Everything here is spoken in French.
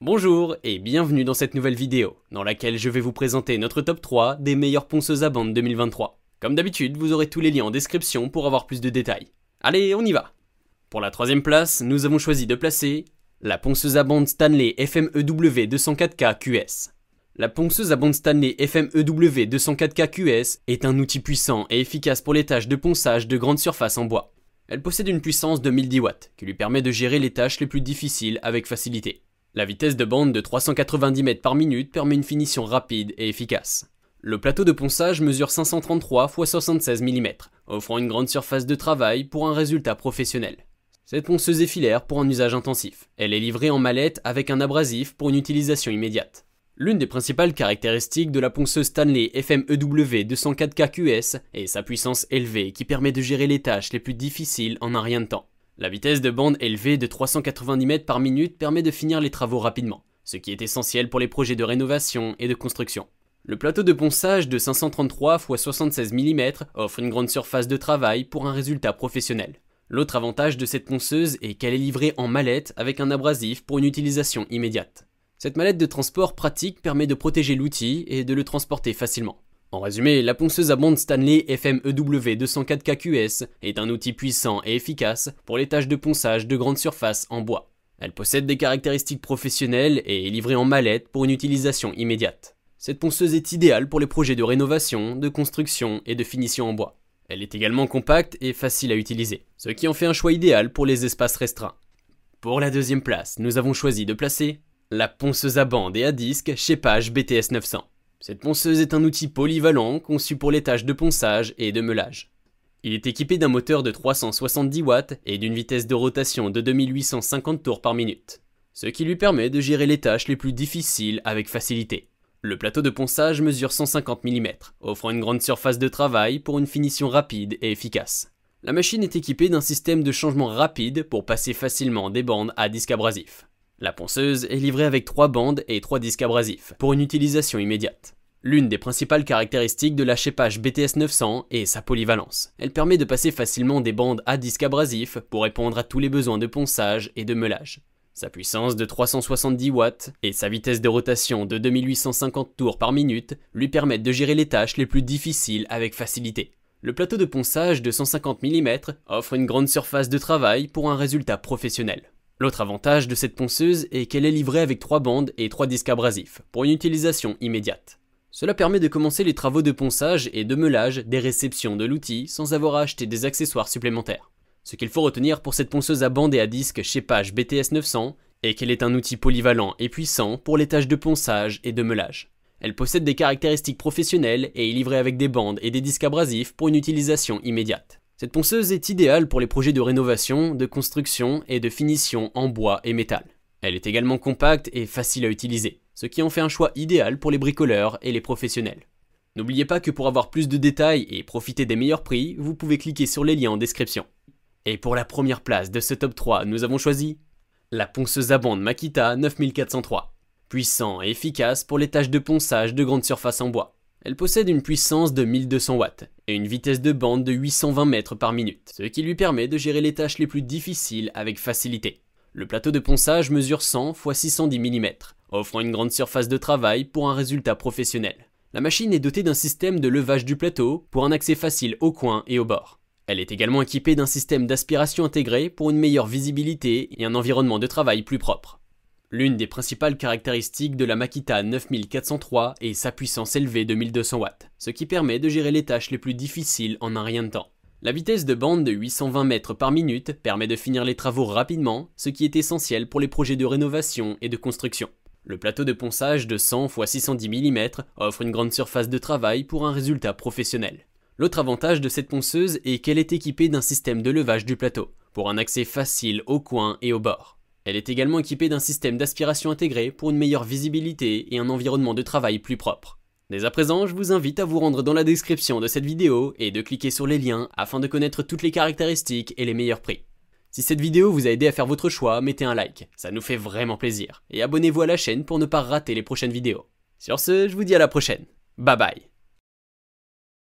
Bonjour et bienvenue dans cette nouvelle vidéo, dans laquelle je vais vous présenter notre top 3 des meilleures ponceuses à bande 2023. Comme d'habitude, vous aurez tous les liens en description pour avoir plus de détails. Allez, on y va! Pour la troisième place, nous avons choisi de placer la ponceuse à bande Stanley FMEW 204K QS. La ponceuse à bande Stanley FMEW 204K QS est un outil puissant et efficace pour les tâches de ponçage de grande surface en bois. Elle possède une puissance de 1010 watts, qui lui permet de gérer les tâches les plus difficiles avec facilité. La vitesse de bande de 390 mètres par minute permet une finition rapide et efficace. Le plateau de ponçage mesure 533 x 76 mm, offrant une grande surface de travail pour un résultat professionnel. Cette ponceuse est filaire pour un usage intensif. Elle est livrée en mallette avec un abrasif pour une utilisation immédiate. L'une des principales caractéristiques de la ponceuse Stanley FMEW 204K QS est sa puissance élevée qui permet de gérer les tâches les plus difficiles en un rien de temps. La vitesse de bande élevée de 390 mètres par minute permet de finir les travaux rapidement, ce qui est essentiel pour les projets de rénovation et de construction. Le plateau de ponçage de 533 x 76 mm offre une grande surface de travail pour un résultat professionnel. L'autre avantage de cette ponceuse est qu'elle est livrée en mallette avec un abrasif pour une utilisation immédiate. Cette mallette de transport pratique permet de protéger l'outil et de le transporter facilement. En résumé, la ponceuse à bande Stanley FMEW 204K QS est un outil puissant et efficace pour les tâches de ponçage de grande surface en bois. Elle possède des caractéristiques professionnelles et est livrée en mallette pour une utilisation immédiate. Cette ponceuse est idéale pour les projets de rénovation, de construction et de finition en bois. Elle est également compacte et facile à utiliser, ce qui en fait un choix idéal pour les espaces restreints. Pour la deuxième place, nous avons choisi de placer la ponceuse à bande et à disque chez Page BTS 900. Cette ponceuse est un outil polyvalent conçu pour les tâches de ponçage et de meulage. Il est équipé d'un moteur de 370 watts et d'une vitesse de rotation de 2850 tours par minute, ce qui lui permet de gérer les tâches les plus difficiles avec facilité. Le plateau de ponçage mesure 150 mm, offrant une grande surface de travail pour une finition rapide et efficace. La machine est équipée d'un système de changement rapide pour passer facilement des bandes à disque abrasif. La ponceuse est livrée avec 3 bandes et 3 disques abrasifs pour une utilisation immédiate. L'une des principales caractéristiques de la Page BTS 900 est sa polyvalence. Elle permet de passer facilement des bandes à disque abrasif pour répondre à tous les besoins de ponçage et de meulage. Sa puissance de 370 watts et sa vitesse de rotation de 2850 tours par minute lui permettent de gérer les tâches les plus difficiles avec facilité. Le plateau de ponçage de 150 mm offre une grande surface de travail pour un résultat professionnel. L'autre avantage de cette ponceuse est qu'elle est livrée avec 3 bandes et 3 disques abrasifs pour une utilisation immédiate. Cela permet de commencer les travaux de ponçage et de meulage des réceptions de l'outil sans avoir à acheter des accessoires supplémentaires. Ce qu'il faut retenir pour cette ponceuse à bande et à disque chez Page BTS 900 est qu'elle est un outil polyvalent et puissant pour les tâches de ponçage et de meulage. Elle possède des caractéristiques professionnelles et est livrée avec des bandes et des disques abrasifs pour une utilisation immédiate. Cette ponceuse est idéale pour les projets de rénovation, de construction et de finition en bois et métal. Elle est également compacte et facile à utiliser, ce qui en fait un choix idéal pour les bricoleurs et les professionnels. N'oubliez pas que pour avoir plus de détails et profiter des meilleurs prix, vous pouvez cliquer sur les liens en description. Et pour la première place de ce top 3, nous avons choisi la ponceuse à bande Makita 9403. Puissant et efficace pour les tâches de ponçage de grande surface en bois. Elle possède une puissance de 1200 watts et une vitesse de bande de 820 mètres par minute, ce qui lui permet de gérer les tâches les plus difficiles avec facilité. Le plateau de ponçage mesure 100 x 610 mm, offrant une grande surface de travail pour un résultat professionnel. La machine est dotée d'un système de levage du plateau pour un accès facile aux coins et aux bords. Elle est également équipée d'un système d'aspiration intégré pour une meilleure visibilité et un environnement de travail plus propre. L'une des principales caractéristiques de la Makita 9403 est sa puissance élevée de 1200 watts, ce qui permet de gérer les tâches les plus difficiles en un rien de temps. La vitesse de bande de 820 mètres par minute permet de finir les travaux rapidement, ce qui est essentiel pour les projets de rénovation et de construction. Le plateau de ponçage de 100 x 610 mm offre une grande surface de travail pour un résultat professionnel. L'autre avantage de cette ponceuse est qu'elle est équipée d'un système de levage du plateau, pour un accès facile aux coins et aux bords. Elle est également équipée d'un système d'aspiration intégré pour une meilleure visibilité et un environnement de travail plus propre. Dès à présent, je vous invite à vous rendre dans la description de cette vidéo et de cliquer sur les liens afin de connaître toutes les caractéristiques et les meilleurs prix. Si cette vidéo vous a aidé à faire votre choix, mettez un like, ça nous fait vraiment plaisir. Et abonnez-vous à la chaîne pour ne pas rater les prochaines vidéos. Sur ce, je vous dis à la prochaine. Bye bye.